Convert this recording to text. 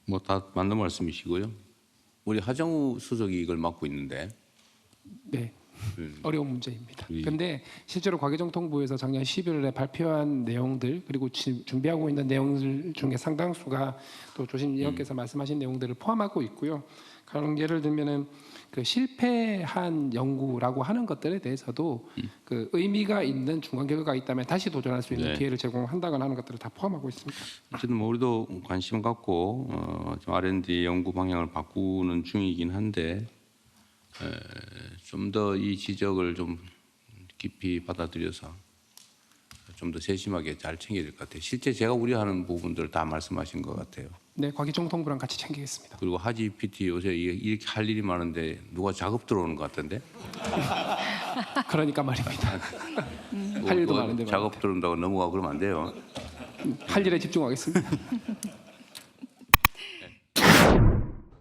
뭐 다 맞는 말씀이시고요. 우리 하정우 수석이 이걸 맡고 있는데. 네. 어려운 문제입니다. 예. 그런데 실제로 과기정통부에서 작년 11월에 발표한 내용들 그리고 준비하고 있는 내용들 중에 상당수가 또 조심위원께서 말씀하신 내용들을 포함하고 있고요. 가령 예를 들면은 그 실패한 연구라고 하는 것들에 대해서도 그 의미가 있는 중간 결과가 있다면 다시 도전할 수 있는 네. 기회를 제공한다거나 하는 것들을 다 포함하고 있습니다. 어쨌든 뭐 우리도 관심 갖고 좀 R&D 연구 방향을 바꾸는 중이긴 한데 좀 더 이 지적을 좀 깊이 받아들여서 좀 더 세심하게 잘 챙겨야 될 것 같아요. 실제 제가 우려하는 부분들 다 말씀하신 것 같아요. 네, 과기정통부랑 같이 챙기겠습니다. 그리고 하지PT 요새 이렇게 할 일이 많은데 누가 작업 들어오는 것 같던데? 그러니까 말입니다. 할 일도 많은데 작업 들어온다고 넘어가고 그러면 안 돼요. 할 일에 집중하겠습니다.